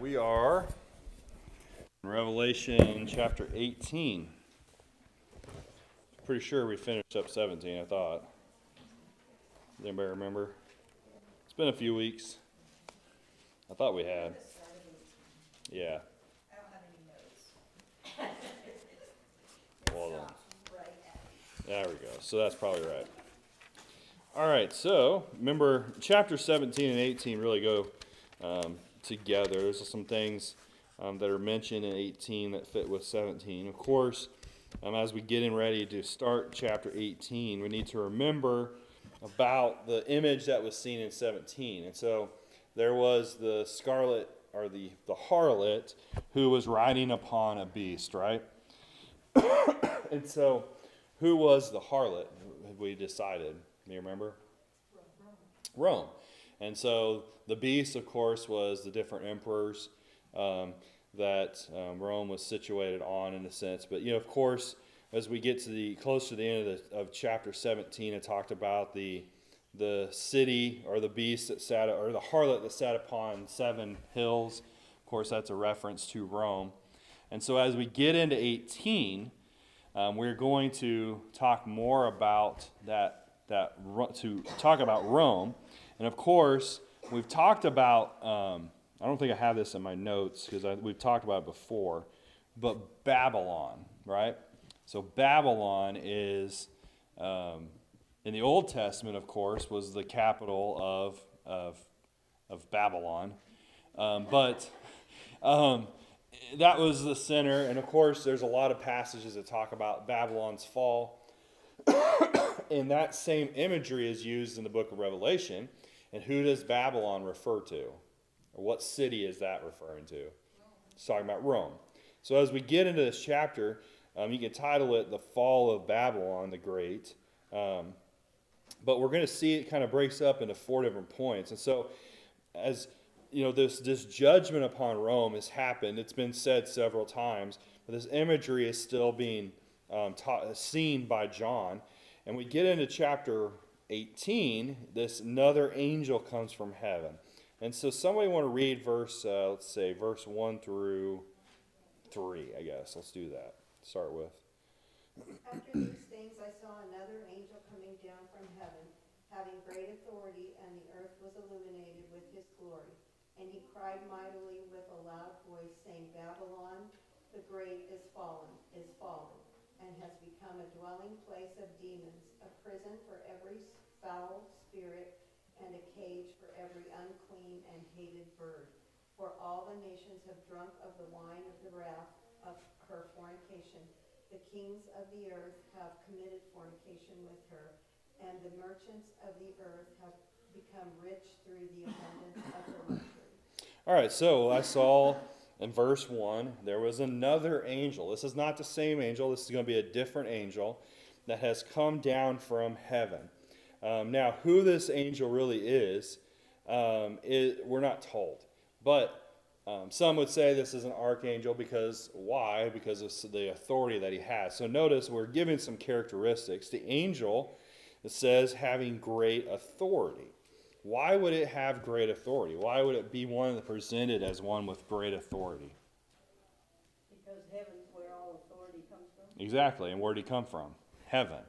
We are in Revelation chapter 18. Pretty sure we finished up 17, I thought. Does anybody remember? It's been a few weeks. I thought we had. Yeah. I don't have any notes. Well done. There we go. So that's probably right. All right, so remember chapter 17 and 18 really go together. There's some things that are mentioned in 18 that fit with 17. Of course, as we get in ready to start chapter 18, we need to remember about the image that was seen in 17. And so there was the scarlet, or the harlot, who was riding upon a beast, right? And so who was the harlot, we decided? Do you remember? Rome. And so the beast, of course, was the different emperors that Rome was situated on, in a sense. But, of course, as we get to close to the end of chapter 17, it talked about the city, or the beast that sat, or the harlot that sat upon 7 hills. Of course, that's a reference to Rome. And so as we get into 18, we're going to talk more about to talk about Rome. And of course, we've talked about, I don't think I have this in my notes because we've talked about it before, but Babylon, right? So Babylon is, in the Old Testament, of course, was the capital of Babylon. But that was the center. And of course, there's a lot of passages that talk about Babylon's fall. And that same imagery is used in the book of Revelation. And who does Babylon refer to? Or what city is that referring to? It's talking about Rome. So as we get into this chapter, you can title it The Fall of Babylon the Great. But we're going to see it kind of breaks up into 4 different points. And so as this judgment upon Rome has happened. It's been said several times. But this imagery is still being seen by John. And we get into chapter 18, another angel comes from heaven. And so somebody want to read verse 1 through 3, I guess. Let's do that. Start with. After these things I saw another angel coming down from heaven, having great authority, and the earth was illuminated with his glory. And he cried mightily with a loud voice, saying, Babylon the great is fallen, and has become a dwelling place of demons, a prison for every foul spirit, and a cage for every unclean and hated bird. For all the nations have drunk of the wine of the wrath of her fornication. The kings of the earth have committed fornication with her, and the merchants of the earth have become rich through the abundance of her luxury. All right, so I saw in verse 1, there was another angel. This is not the same angel. This is going to be a different angel that has come down from heaven. Now, who this angel really is, we're not told. But some would say this is an archangel because, why? Because of the authority that he has. So notice we're given some characteristics. The angel, it says, having great authority. Why would it have great authority? Why would it be one that presented as one with great authority? Because heaven's where all authority comes from. Exactly, and where did he come from? Heaven.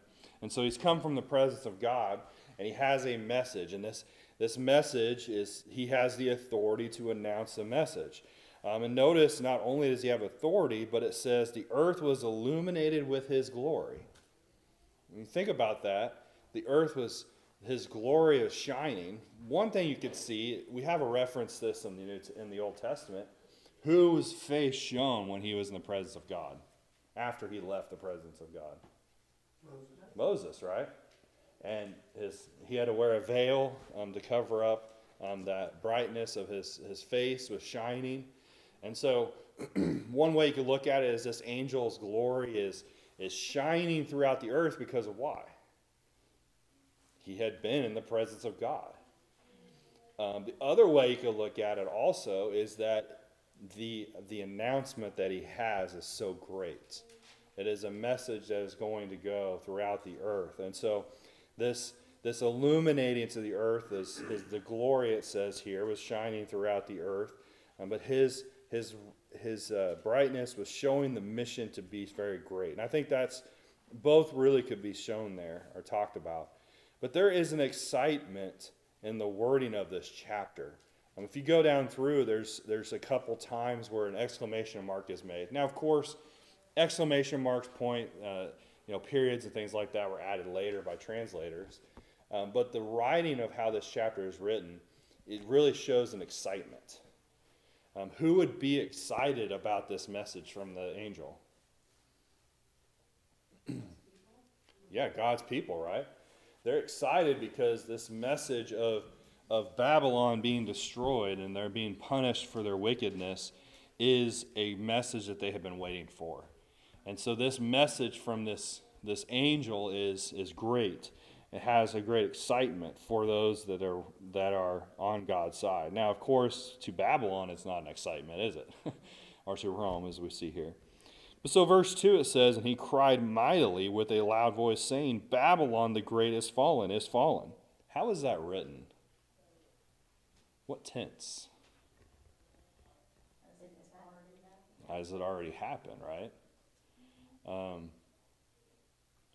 And so he's come from the presence of God, and he has a message. And this message is, he has the authority to announce the message. And notice, not only does he have authority, but it says the earth was illuminated with his glory. When you think about that, the earth was, his glory is shining. One thing you could see, we have a reference to this in the Old Testament, whose face shone when he was in the presence of God, after he left the presence of God? Moses, right? And he had to wear a veil to cover up that brightness of his face was shining. And so one way you could look at it is this angel's glory is shining throughout the earth because of why? He had been in the presence of God. The other way you could look at it also is that the announcement that he has is so great. It is a message that is going to go throughout the earth. And so this illuminating to the earth is the glory, it says here, was shining throughout the earth. but his brightness was showing the mission to be very great. And I think that's both really could be shown there or talked about. But there is an excitement in the wording of this chapter. If you go down through, there's a couple times where an exclamation mark is made. Now, of course, exclamation marks point, periods and things like that were added later by translators. But the writing of how this chapter is written, it really shows an excitement. Who would be excited about this message from the angel? Yeah, God's people, right? They're excited because this message of Babylon being destroyed and they're being punished for their wickedness is a message that they have been waiting for. And so this message from this angel is great. It has a great excitement for those that are on God's side. Now, of course, to Babylon, it's not an excitement, is it? Or to Rome, as we see here. So verse 2, it says, "And he cried mightily with a loud voice, saying, Babylon the great is fallen, is fallen." How is that written? What tense? As it already happened, right?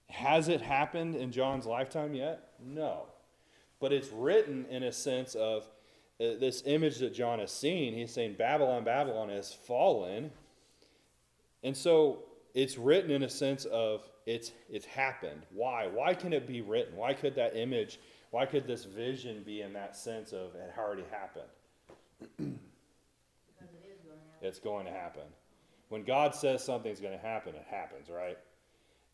Has it happened in John's lifetime yet? No. But it's written in a sense of this image that John has seen. He's saying, Babylon, Babylon has fallen. And so it's written in a sense of it's happened. Why? Why can it be written? Why could that image, why could this vision be in that sense of it already happened? Because it is going to happen. It's going to happen. When God says something's going to happen, it happens, right?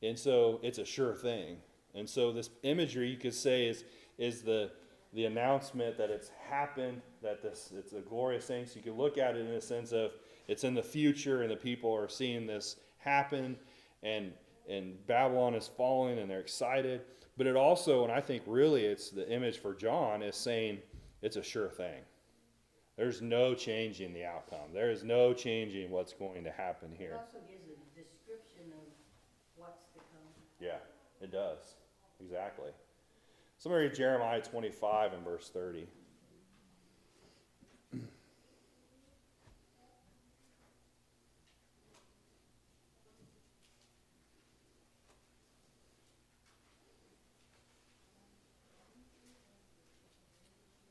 And so it's a sure thing. And so this imagery, you could say, is the announcement that it's happened, that it's a glorious thing. So you could look at it in a sense of it's in the future and the people are seeing this happen and Babylon is falling and they're excited. But it also, and I think really it's the image for John, is saying it's a sure thing. There's no changing the outcome. There is no changing what's going to happen It here. also gives a description of what's to come. Yeah, it does. Exactly. So I'm going to read Jeremiah 25 and verse 30.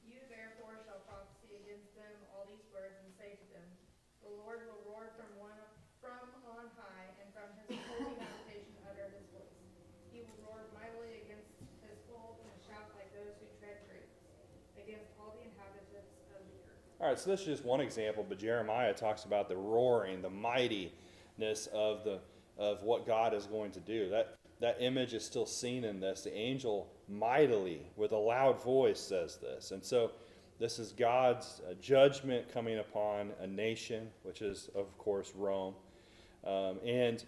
You therefore shall prophesy against them all these words and say to them, the Lord will roar from on high, and from his holy habitation utter his voice. He will roar mightily against his fold and shout like those who tread grapes, against all the inhabitants of the earth. All right, so this is just one example, but Jeremiah talks about the roaring, the mightiness of what God is going to do. That image is still seen in this. The angel mightily, with a loud voice, says this. And so this is God's judgment coming upon a nation, which is, of course, Rome. And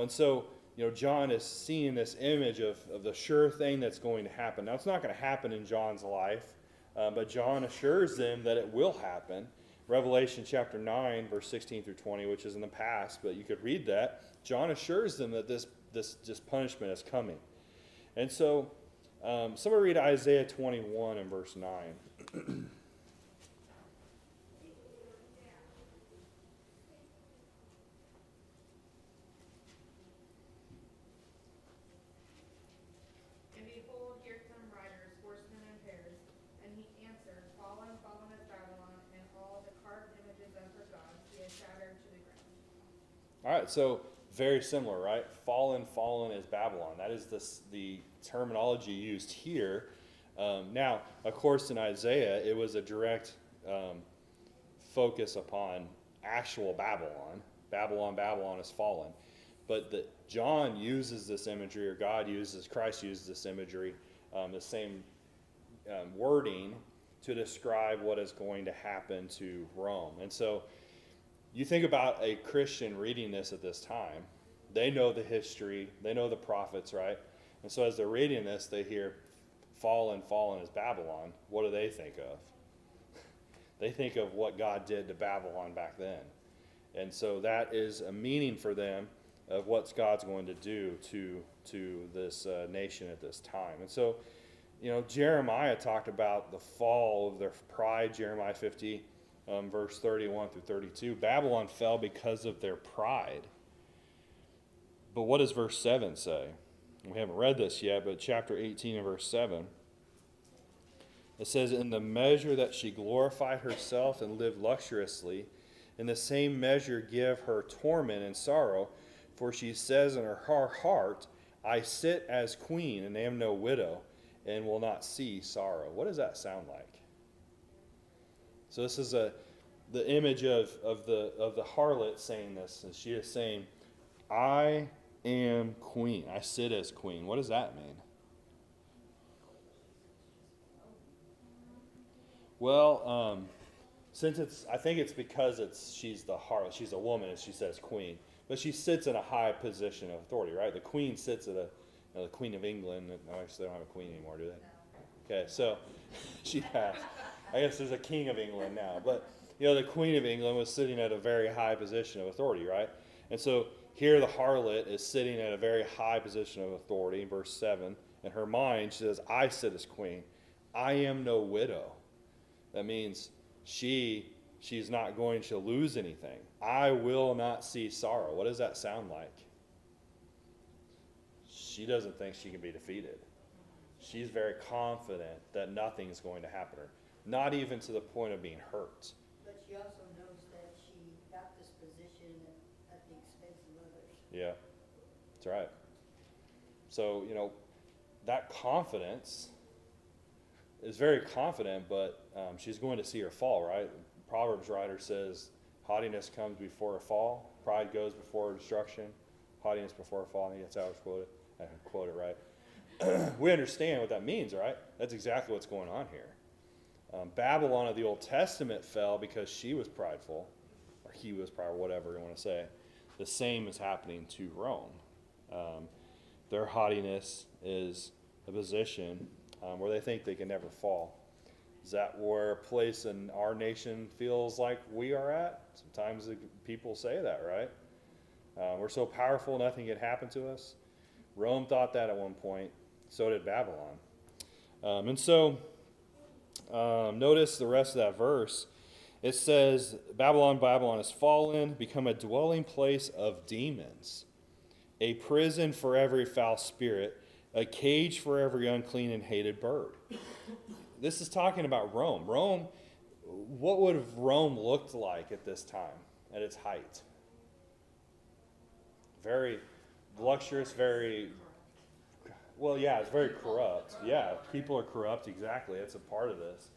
so John is seeing this image of the sure thing that's going to happen. Now, it's not going to happen in John's life, but John assures them that it will happen. Revelation chapter 9, verse 16 through 20, which is in the past, but you could read that. John assures them that this punishment is coming. And so, somebody read Isaiah 21 and verse 9. And behold, here come riders, horsemen in pairs. And he answered, fallen, fallen is Babylon, and all the carved images of her gods he has shattered to the ground. All right, so very similar, right? Fallen, fallen is Babylon. That is the terminology used here. Now, of course, in Isaiah, it was a direct focus upon actual Babylon. Babylon, Babylon is fallen. But John uses this imagery, or Christ uses this imagery, the same wording to describe what is going to happen to Rome. And so you think about a Christian reading this at this time. They know the history. They know the prophets, right? And so as they're reading this, they hear, fallen, fallen is Babylon. What do they think of? They think of what God did to Babylon back then. And so that is a meaning for them of what God's going to do to this nation at this time. And so, Jeremiah talked about the fall of their pride, Jeremiah 50, verse 31 through 32. Babylon fell because of their pride. But what does verse 7 say? We haven't read this yet, but chapter 18 and verse 7. It says, in the measure that she glorified herself and lived luxuriously, in the same measure give her torment and sorrow, for she says in her heart, I sit as queen and am no widow, and will not see sorrow. What does that sound like? So this is the image of the harlot saying this, and she is saying, I am queen. I sit as queen. What does that mean? Well, I think it's because she's the harlot, she's a woman, and she says queen, but she sits in a high position of authority, right? The queen sits at the Queen of England. No, actually, they don't have a queen anymore, do they? Okay, so she has. I guess there's a king of England now, but the Queen of England was sitting at a very high position of authority, right? And so here the harlot is sitting at a very high position of authority. In verse 7, in her mind, she says, I sit as queen. I am no widow. That means she's not going to lose anything. I will not see sorrow. What does that sound like? She doesn't think she can be defeated. She's very confident that nothing is going to happen to her, not even to the point of being hurt. But she also knows that she got this position at the expense of others. Yeah, that's right. So, that confidence is very confident, but she's going to see her fall, right? Proverbs writer says, haughtiness comes before a fall, pride goes before destruction, haughtiness before a fall. I think that's how it's quoted. I can quote it right. We understand what that means, right? That's exactly what's going on here. Babylon of the Old Testament fell because she was prideful, or he was prideful, whatever you want to say. The same is happening to Rome. Their haughtiness is a position where they think they can never fall. Is that where a place in our nation feels like we are at? Sometimes people say that, right? We're so powerful, nothing can happen to us. Rome thought that at one point. So did Babylon. Notice the rest of that verse. It says, Babylon has fallen, become a dwelling place of demons, a prison for every foul spirit, a cage for every unclean and hated bird. This is talking about Rome. What would have Rome looked like at this time, at its height? Very luxurious, it's very corrupt. Yeah, people are corrupt, exactly. That's a part of this.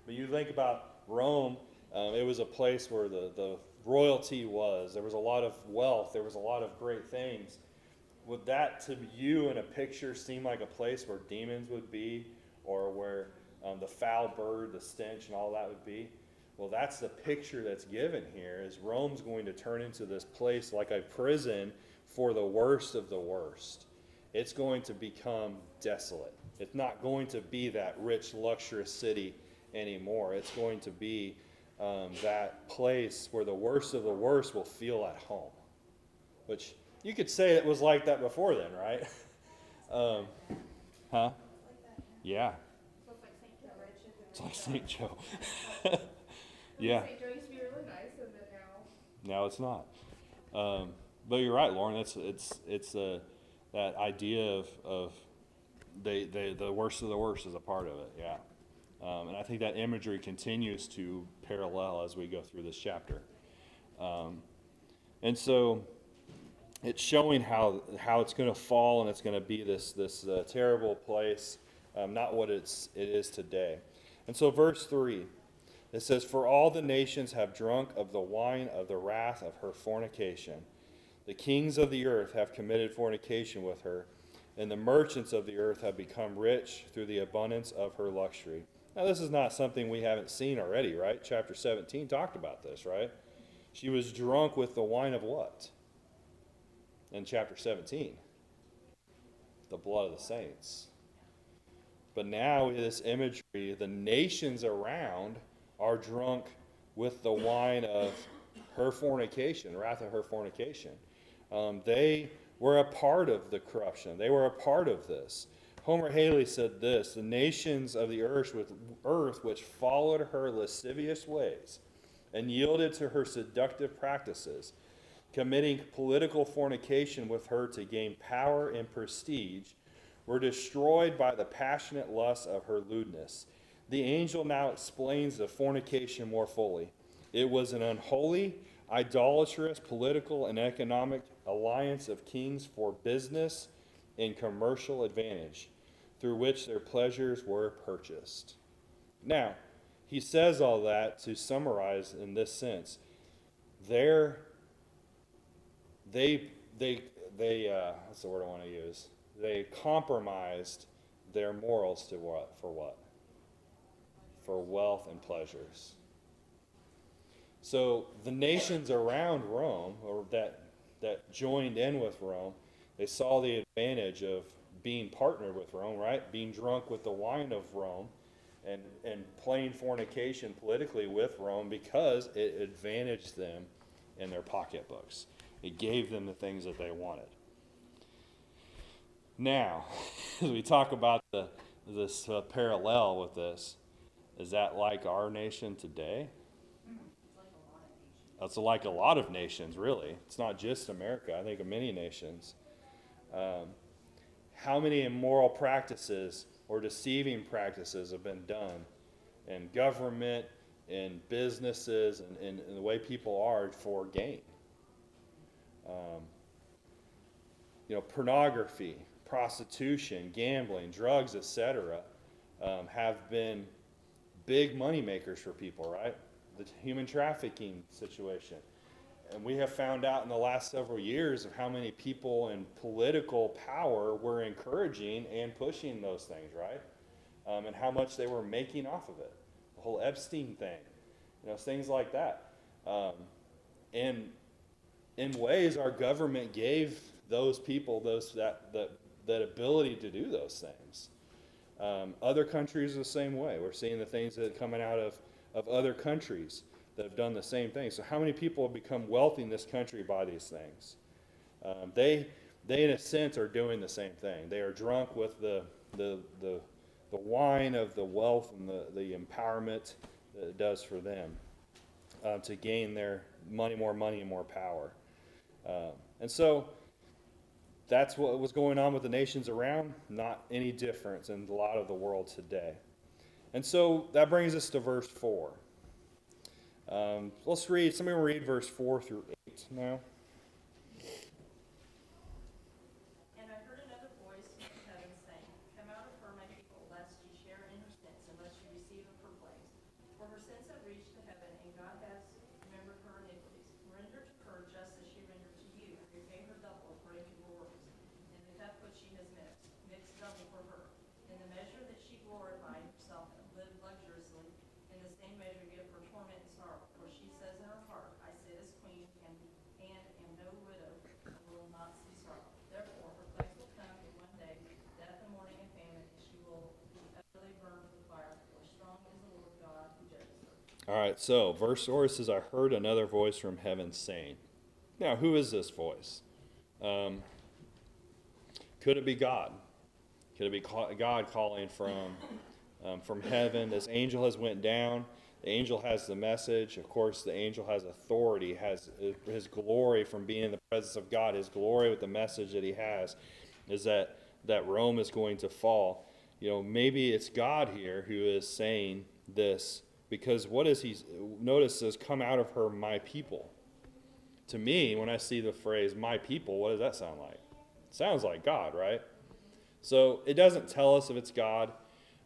But you think about Rome, it was a place where the royalty was. There was a lot of wealth. There was a lot of great things. Would that to you in a picture seem like a place where demons would be, or where the foul bird, the stench, and all that would be? Well, that's the picture that's given here, is Rome's going to turn into this place like a prison for the worst of the worst. It's going to become desolate. It's not going to be that rich, luxurious city anymore. It's going to be that place where the worst of the worst will feel at home. Which you could say it was like that before then, right? Huh? Yeah. So it's like St. Joe. It's like St. Joe. Yeah. St. Joe used to be really nice, and then now. Now it's not. But you're right, Lauren. It's that idea of the worst of the worst is a part of it. Yeah. And I think that imagery continues to parallel as we go through this chapter. And so it's showing how it's going to fall, and it's going to be this terrible place, not what it is today. And so verse 3, it says, "For all the nations have drunk of the wine of the wrath of her fornication. The kings of the earth have committed fornication with her, and the merchants of the earth have become rich through the abundance of her luxury." Now, this is not something we haven't seen already, right? Chapter 17 talked about this, right? She was drunk with the wine of what? In chapter 17, the blood of the saints. But now, in this imagery, the nations around are drunk with the wine of her fornication, wrath of her fornication. They were a part of the corruption. They were a part of this. Homer Haley said this: "The nations of the earth which followed her lascivious ways and yielded to her seductive practices, committing political fornication with her to gain power and prestige, were destroyed by the passionate lust of her lewdness. The angel now explains the fornication more fully. It was an unholy, idolatrous, political, and economic alliance of kings for business and commercial advantage, through which their pleasures were purchased. Now, he says all that to summarize in this sense. They're, they what's the word I want to use? They compromised their morals to what? For what? For wealth and pleasures. So the nations around Rome, or that joined in with Rome, they saw the advantage of being partnered with Rome, right? Being drunk with the wine of Rome and playing fornication politically with Rome because it advantaged them in their pocketbooks. It gave them the things that they wanted. Now, as we talk about this parallel with this, is that like our nation today? That's like a lot of nations, really. It's not just America. I think of many nations. How many immoral practices or deceiving practices have been done in government, in businesses, and the way people are for gain? Pornography, prostitution, gambling, drugs, etc., have been big money makers for people, right? The human trafficking situation. And we have found out in the last several years of how many people in political power were encouraging and pushing those things, right? And how much they were making off of it. The whole Epstein thing, things like that. And in ways, our government gave those people that ability to do those things. Other countries are the same way. We're seeing the things that are coming out of other countries that have done the same thing. So how many people have become wealthy in this country by these things? They in a sense are doing the same thing. They are drunk with the wine of the wealth and the empowerment that it does for them to gain their more money and more power. And so that's what was going on with the nations around. Not any difference in a lot of the world today. And so that brings us to verse 4. Let's read. Somebody will read verse 4 through 8 now. And I heard another voice from heaven saying, "Come out of her, my people, lest ye share in her sins, and lest ye receive of her plagues. For her sins have reached to heaven, and God has remembered her iniquities. Render to her just as she rendered to you, and repay her double according to her works. And the theft which she has mixed double for her. In the measure that she glorified herself and lived luxuriously, in the same measure give her torment and sorrow. For she says in her heart, I sit as queen, and am no widow, and will not see sorrow. Therefore her plagues will come in one day, death and mourning and famine, and she will be utterly burned with fire. For strong is the Lord God who judges her." All right, so verse 4 says, I heard another voice from heaven saying. Now, who is this voice? Could it be God? Could it be God calling from heaven? This angel has went down. The angel has the message. Of course, the angel has authority, has his glory from being in the presence of God. His glory with the message that he has is that Rome is going to fall. Maybe it's God here who is saying this, because what is he? Notice says, "Come out of her, my people." To me, when I see the phrase "my people," what does that sound like? It sounds like God, right? So it doesn't tell us if it's God.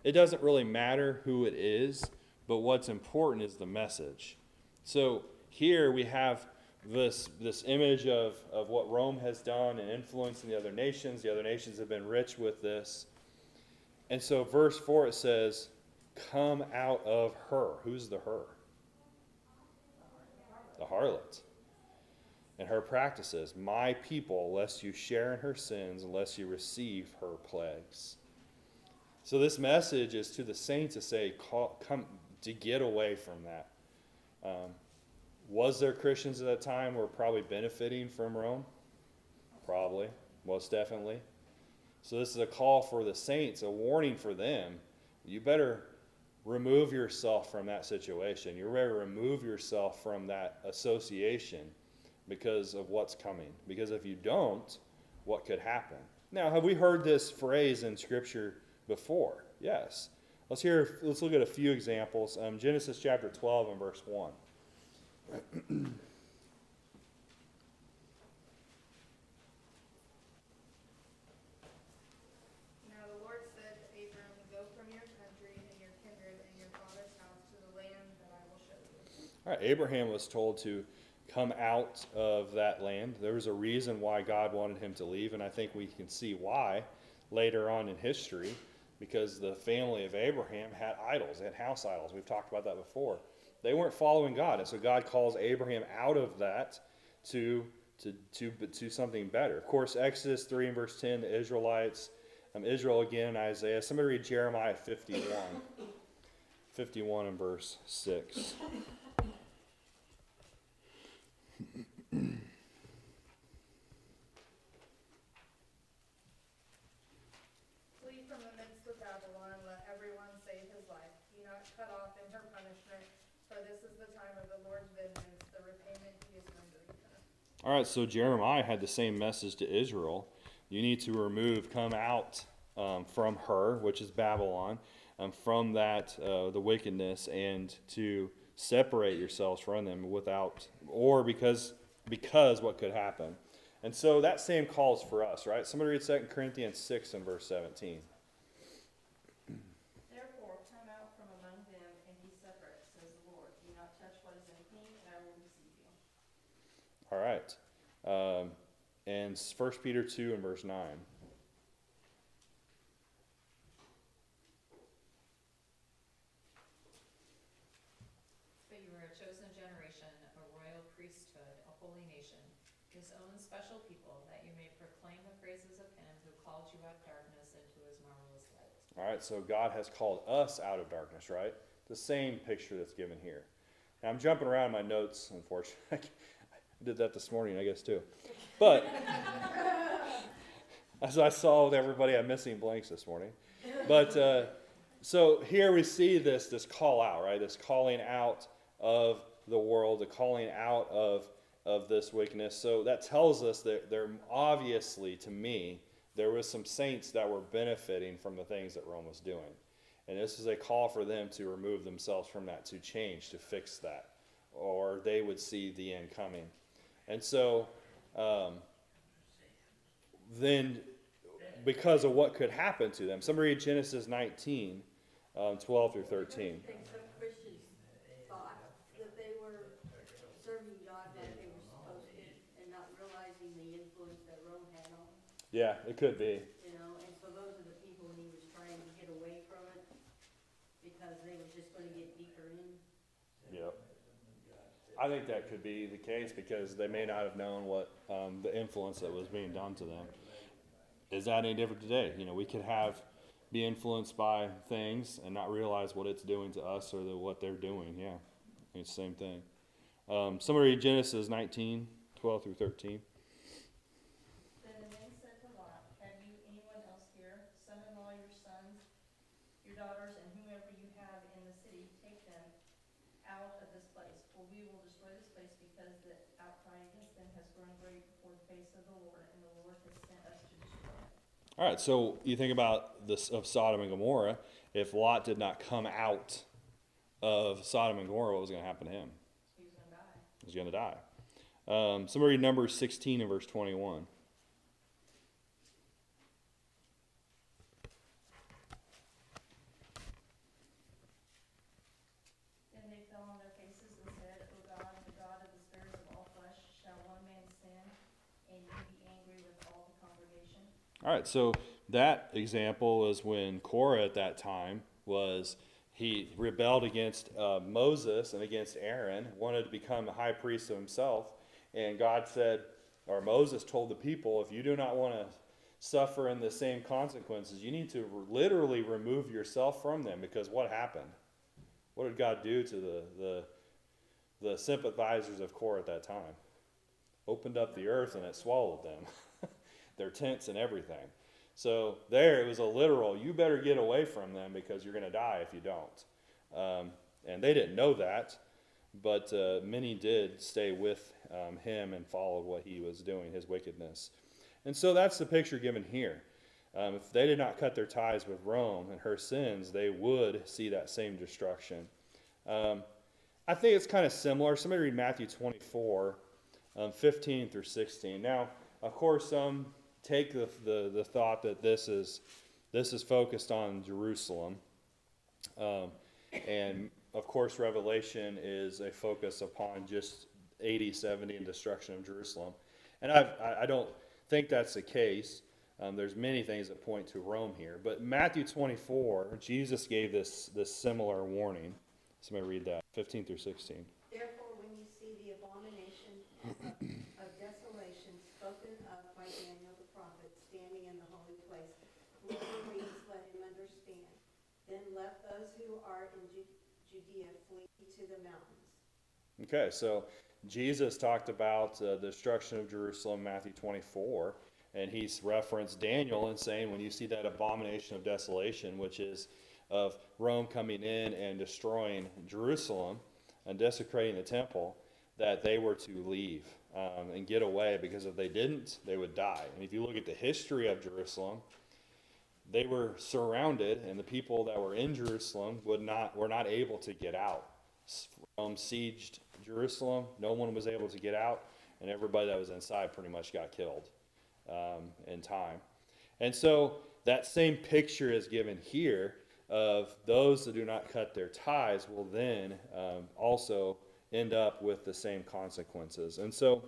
It doesn't really matter who it is, but what's important is the message. So here we have this image of what Rome has done and influencing the other nations. The other nations have been rich with this. And so verse 4, it says, "Come out of her." Who's the her? The harlot. And her practices, "My people, lest you share in her sins, unless you receive her plagues." So this message is to the saints to say, come to get away from that. Was there Christians at that time who were probably benefiting from Rome? Probably, most definitely. So this is a call for the saints, a warning for them. You better remove yourself from that situation. You're ready to remove yourself from that association because of what's coming. Because if you don't, what could happen? Now, have we heard this phrase in Scripture before? Yes. Let's look at a few examples. Genesis chapter 12 and verse 1. Now the Lord said to Abram, go from your country and your kindred and your father's house to the land that I will show you. All right, Abraham was told to come out of that land. There was a reason why God wanted him to leave, and I think we can see why later on in history, because the family of Abraham had idols, they had house idols. We've talked about that before. They weren't following God, and so God calls Abraham out of that to something better. Of course, Exodus 3 and verse 10, the Israelites, Israel again in Isaiah. Somebody read Jeremiah 51. 51 and verse 6. Flee from the midst of Babylon, let everyone save his life. Be not cut off in her punishment, for this is the time of the Lord's vengeance, the repayment he is rendering her. All right, so Jeremiah had the same message to Israel. You need to come out from her, which is Babylon, from that, the wickedness, and to separate yourselves from them because what could happen. And so that same calls for us, right? Somebody read 2 Corinthians 6 and verse 17. Therefore, come out from among them and be separate, says the Lord. Do not touch what is unclean, and I will receive you. All right. And 1 Peter 2 and verse 9. But you are a chosen generation, a royal priesthood, a holy nation, his own special people, that you may proclaim the praises of him who called you out of darkness into his marvelous light. All right, so God has called us out of darkness, right? The same picture that's given here. Now, I'm jumping around in my notes, unfortunately. I did that this morning, I guess, too. But as I saw with everybody, I'm missing blanks this morning. But so here we see this call out, right? This calling out of the world, the calling out of this wickedness. So that tells us that there obviously, to me, there was some saints that were benefiting from the things that Rome was doing. And this is a call for them to remove themselves from that, to change, to fix that, or they would see the end coming. And so then because of what could happen to them, somebody read Genesis 19, 12 through 13. I think some Christians thought that they were serving God like they were supposed to and not realizing the influence that Rome had on them. Yeah, it could be. You know, and so those are the people he was trying to get away from it because they were just going to get deeper in. Yep. I think that could be the case because they may not have known what the influence that was being done to them. Is that any different today? You know, we could be influenced by things and not realize what it's doing to us or what they're doing. Yeah, it's the same thing. Somebody read Genesis 19, 12 through 13. Then the men said to Lot, have you anyone else here? Son-in-law, your sons, your daughters, and whomever you have in the city, take them out of this place, for we will destroy this place because the outcry against them has grown great before the face of the Lord, and the Lord has sent us to destroy it. All right, so you think about this of Sodom and Gomorrah. If Lot did not come out of Sodom and Gomorrah, what was going to happen to him? He was going to die. He was going to die. Somebody read Numbers 16 and verse 21. Then they fell on their faces and said, O God, the God of the spirits of all flesh, shall one man sin, and you be angry with all the congregation? All right, so that example is when Korah at that time he rebelled against Moses and against Aaron, wanted to become a high priest of himself, and God said, or Moses told the people, if you do not want to suffer in the same consequences, you need to literally remove yourself from them, because what happened? What did God do to the sympathizers of Korah at that time? Opened up the earth and it swallowed them. Their tents and everything. So there it was a literal, you better get away from them because you're going to die if you don't. And they didn't know that, but many did stay with him and followed what he was doing, his wickedness. And so that's the picture given here. If they did not cut their ties with Rome and her sins, they would see that same destruction. I think it's kind of similar. Somebody read Matthew 24, 15 through 16. Now, of course, some take the thought that this is focused on Jerusalem. And, of course, Revelation is a focus upon just 80, 70 and destruction of Jerusalem. And I don't think that's the case. There's many things that point to Rome here. But Matthew 24, Jesus gave this similar warning. Somebody read that, 15 through 16. Therefore, when you see the abomination of desolation spoken of by Daniel the prophet standing in the holy place, whoever reads, let him understand. Then let those who are in Judea flee to the mountains. Okay, so Jesus talked about the destruction of Jerusalem, Matthew 24, and he's referenced Daniel and saying when you see that abomination of desolation, which is of Rome coming in and destroying Jerusalem and desecrating the temple, that they were to leave and get away, because if they didn't, they would die. And if you look at the history of Jerusalem, they were surrounded, and the people that were in Jerusalem were not able to get out. Rome sieged Jerusalem. No one was able to get out, and everybody that was inside pretty much got killed in time. And so that same picture is given here of those that do not cut their ties will then also end up with the same consequences. And so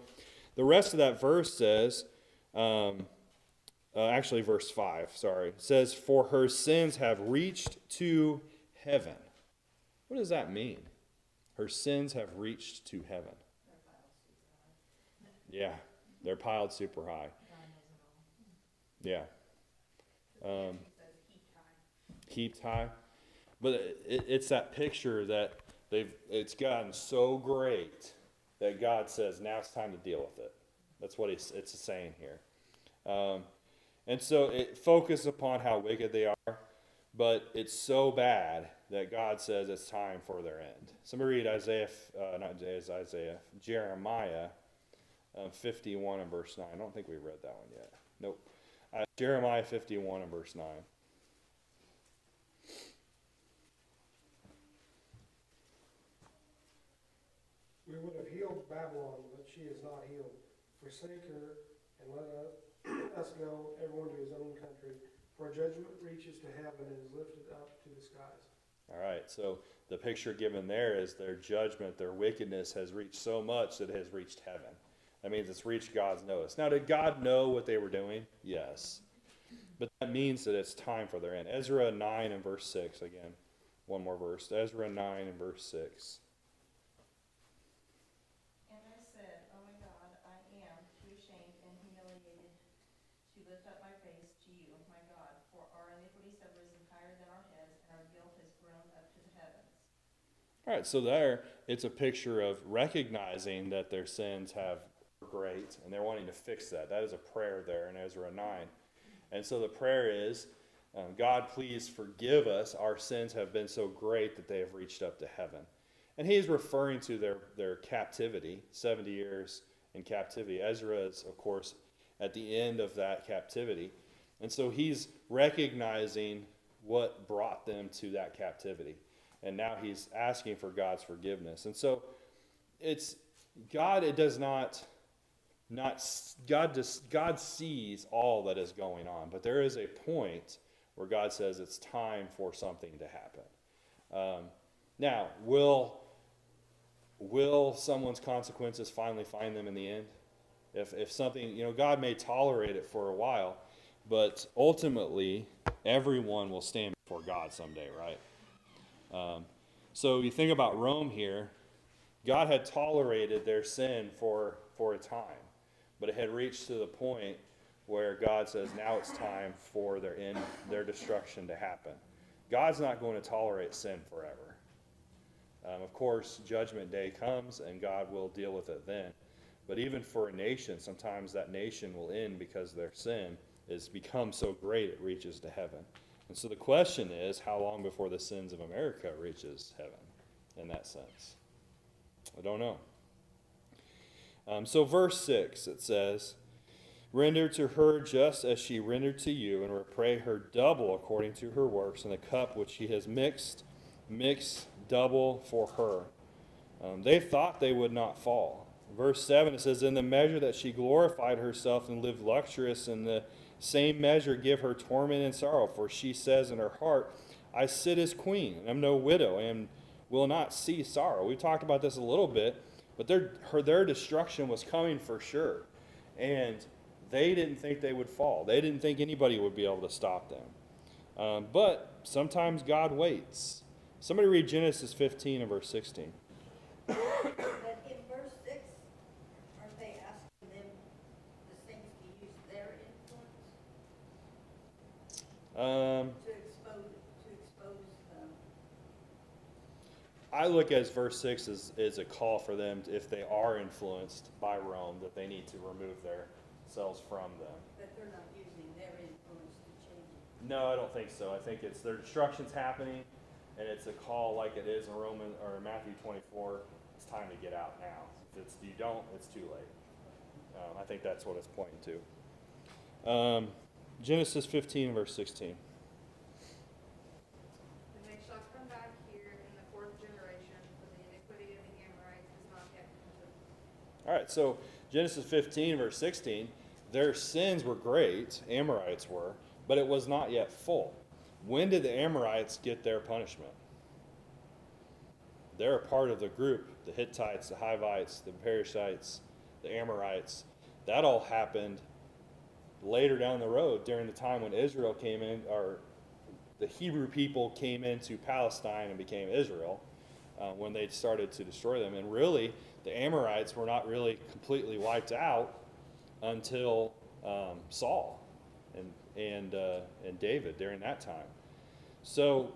the rest of that verse says, actually verse 5, says, for her sins have reached to heaven. What does that mean? Her sins have reached to heaven. Yeah, they're piled super high. Yeah. Heaped high. But it's that picture that it's gotten so great that God says, now it's time to deal with it. That's what it's saying here. And so it focuses upon how wicked they are, but it's so bad that God says it's time for their end. Somebody read Jeremiah 51 and verse 9. I don't think we read that one yet. Nope. Jeremiah 51 and verse 9. We would have healed Babylon, but she is not healed. Forsake her, and let us go, everyone to his own country. For judgment reaches to heaven and is lifted up to the skies. All right, so the picture given there is their judgment, their wickedness has reached so much that it has reached heaven. That means it's reached God's notice. Now, did God know what they were doing? Yes. But that means that it's time for their end. Ezra 9 and verse 6, again, one more verse. Ezra 9 and verse 6. And I said, oh my God, I am too ashamed and humiliated to lift up my face to you, my God, for our iniquities have risen higher than our heads, and our guilt has grown up to the heavens. All right, so there it's a picture of recognizing that their sins have great, and they're wanting to fix that. That is a prayer there in Ezra 9. And so the prayer is, God, please forgive us. Our sins have been so great that they have reached up to heaven. And he is referring to their captivity, 70 years in captivity. Ezra is, of course, at the end of that captivity. And so he's recognizing what brought them to that captivity. And now he's asking for God's forgiveness. And so it's God, it does not God sees all that is going on, but there is a point where God says it's time for something to happen. Now, will someone's consequences finally find them in the end? If something, God may tolerate it for a while, but ultimately everyone will stand before God someday, right? So you think about Rome here. God had tolerated their sin for a time, but it had reached to the point where God says now it's time for their destruction to happen. God's not going to tolerate sin forever. Of course, judgment day comes and God will deal with it then. But even for a nation, sometimes that nation will end because their sin has become so great it reaches to heaven. And so the question is, how long before the sins of America reaches heaven in that sense? I don't know. So verse 6, it says, render to her just as she rendered to you, and repay her double according to her works, and the cup which she has mix double for her. They thought they would not fall. Verse 7, it says, in the measure that she glorified herself and lived luxurious, in the same measure give her torment and sorrow. For she says in her heart, I sit as queen, and am no widow, and will not see sorrow. We talked about this a little bit, but their destruction was coming for sure. And they didn't think they would fall. They didn't think anybody would be able to stop them. But sometimes God waits. Somebody read Genesis 15 and verse 16. But in verse 6, aren't they asking them, the saints, to use their influence? To expose them? I look at verse 6 as a call for them, if they are influenced by Rome, that they need to remove themselves from them. But they're not using their influence to change it. No, I don't think so. I think it's their destruction's happening, and it's a call like it is in Matthew 24. It's time to get out now. If you don't, it's too late. I think that's what it's pointing to. Genesis 15, verse 16. And they shall come back here in the fourth generation, for the iniquity of the Amorites is not yet complete. All right, so Genesis 15, verse 16, their sins were great, Amorites were, but it was not yet full. When did the Amorites get their punishment? They're a part of the group, the Hittites, the Hivites, the Perizzites, the Amorites. That all happened later down the road during the time when Israel came in, or the Hebrew people came into Palestine and became Israel, when they started to destroy them. And really, the Amorites were not really completely wiped out until Saul and David during that time. So,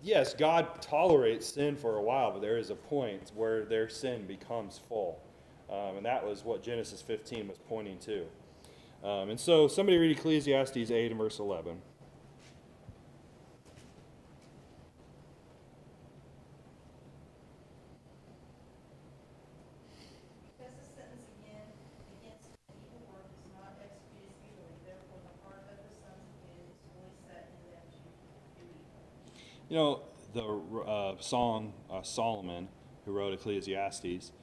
yes, God tolerates sin for a while, but there is a point where their sin becomes full. And that was what Genesis 15 was pointing to. And so somebody read Ecclesiastes 8 and verse 11. Because the sentence again against an evil work is not executed speedily, therefore the heart of the sons of men is fully set in them to do evil. You know, the song Solomon, who wrote Ecclesiastes,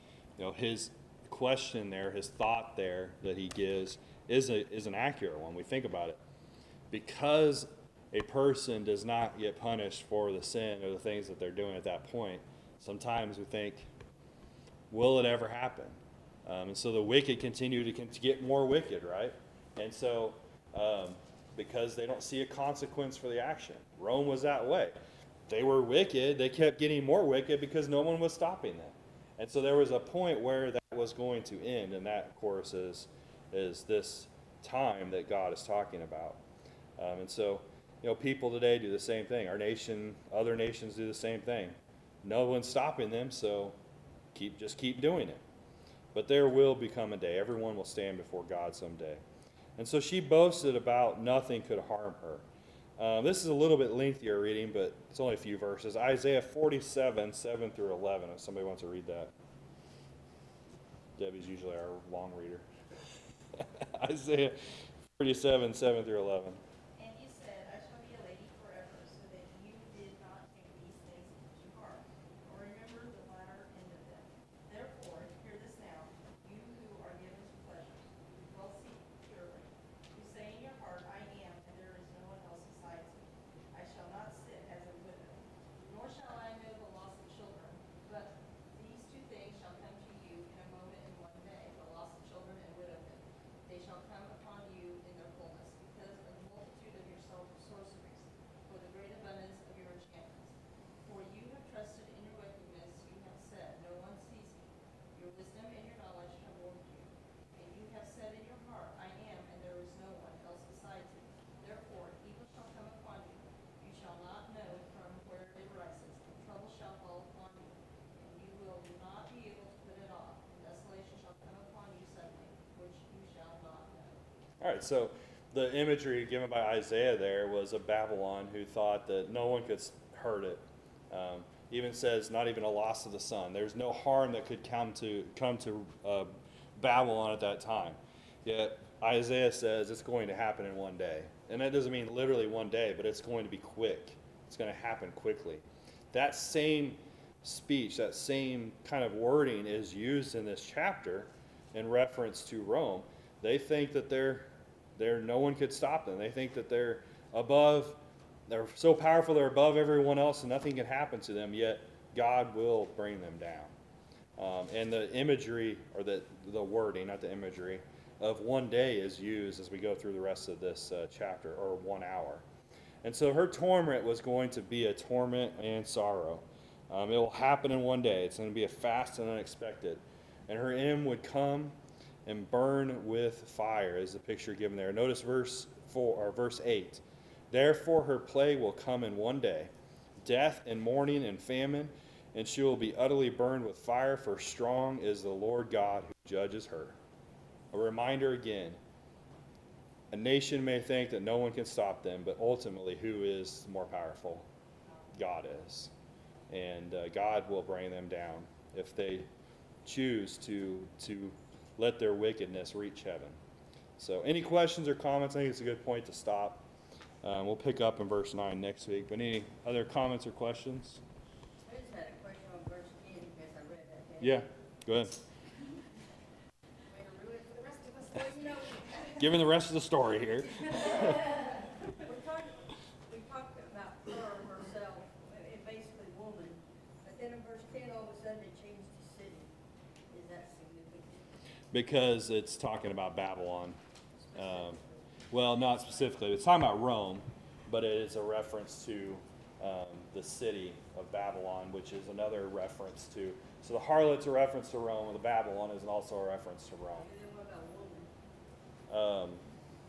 his question there, his thought there that he gives is an accurate one. We think about it. Because a person does not get punished for the sin or the things that they're doing at that point, sometimes we think, will it ever happen? And so the wicked continue to get more wicked, right? And so because they don't see a consequence for the action. Rome was that way. They were wicked. They kept getting more wicked because no one was stopping them. And so there was a point where that was going to end, and that, of course, is this time that God is talking about. And so, people today do the same thing. Our nation, other nations do the same thing. No one's stopping them, so just keep doing it. But there will become a day. Everyone will stand before God someday. And so she boasted about nothing could harm her. This is a little bit lengthier reading, but it's only a few verses. Isaiah 47, 7 through 11, if somebody wants to read that. Debbie's usually our long reader. Isaiah 47, 7 through 11. And you said, I shall be a lady forever, so that you did not take these things to heart, or remember the latter end of them. Therefore, hear this now, you who are given to pleasures, dwell securely, who say in your heart, I am, and there is no one else besides me. I shall not sit as a widow, nor shall I know the loss of children. But these two things shall come to you in a moment, in one day, the loss of children and widowhood. They shall come upon you in their fullness, because of the multitude of your sorceries, for the great abundance of your enchantments. For you have trusted in your wickedness, you have said, no one sees me. Your wisdom and your knowledge have warned you. And you have said in your heart, I am, and there is no one else besides me. Therefore evil shall come upon you. You shall not know from where it arises. Trouble shall fall upon you, and you will not be able to put it off. And desolation shall come upon you suddenly, which you shall not know. All right, so the imagery given by Isaiah there was of Babylon, who thought that no one could hurt it. Even says not even a loss of the sun. There's no harm that could come to Babylon at that time. Yet Isaiah says it's going to happen in one day, and that doesn't mean literally one day, but it's going to be quick. It's going to happen quickly. That same speech, that same kind of wording is used in this chapter in reference to Rome. They think that they're no one could stop them. They think that they're so powerful, they're above everyone else, and nothing can happen to them, yet God will bring them down. And the imagery, or the wording, not the imagery, of one day is used as we go through the rest of this chapter, or 1 hour. And so her torment was going to be a torment and sorrow. It will happen in one day. It's going to be a fast and unexpected. And her end would come and burn with fire, is the picture given there. Notice verse 8. Therefore her plague will come in one day, death and mourning and famine, and she will be utterly burned with fire, for strong is the Lord God who judges her. A reminder again, a nation may think that no one can stop them, but ultimately who is more powerful? God is. And God will bring them down if they choose to let their wickedness reach heaven. So any questions or comments? I think it's a good point to stop. We'll pick up in verse 9 next week. But any other comments or questions? I just had a question on verse 10, because I read that. Yeah, go ahead. Way to ruin it for the rest of us, boys and girls. Giving the rest of the story here. We talked about her herself, and basically woman, but then in verse 10, all of a sudden it changed to city. Is that significant? Because it's talking about Babylon. Well, not specifically. It's talking about Rome, but it is a reference to the city of Babylon, which is another reference to. So the harlot's a reference to Rome, and the Babylon is also a reference to Rome. And then what about woman?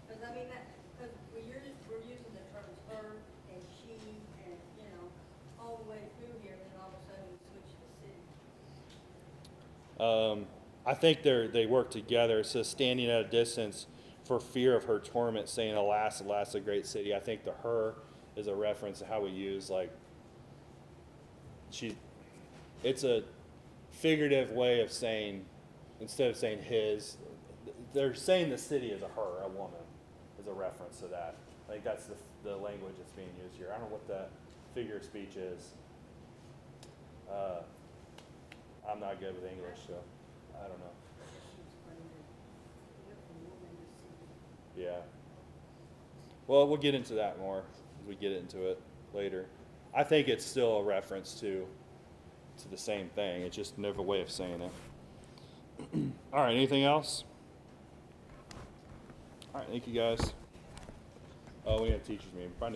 Because I mean, because we're using the terms her and she and, all the way through here, and then all of a sudden we switch to city. I think they work together. It says standing at a distance for fear of her torment, saying, alas, alas, a great city. I think the her is a reference to how we use, like, it's a figurative way of saying, instead of saying his, they're saying the city is a her, a woman, is a reference to that. I think that's the language that's being used here. I don't know what that figure of speech is. I'm not good with English, so I don't know. Yeah. Well, we'll get into that more as we get into it later. I think it's still a reference to the same thing. It's just another way of saying it. All right, anything else? All right, thank you guys. Oh, we have teachers meeting. Probably need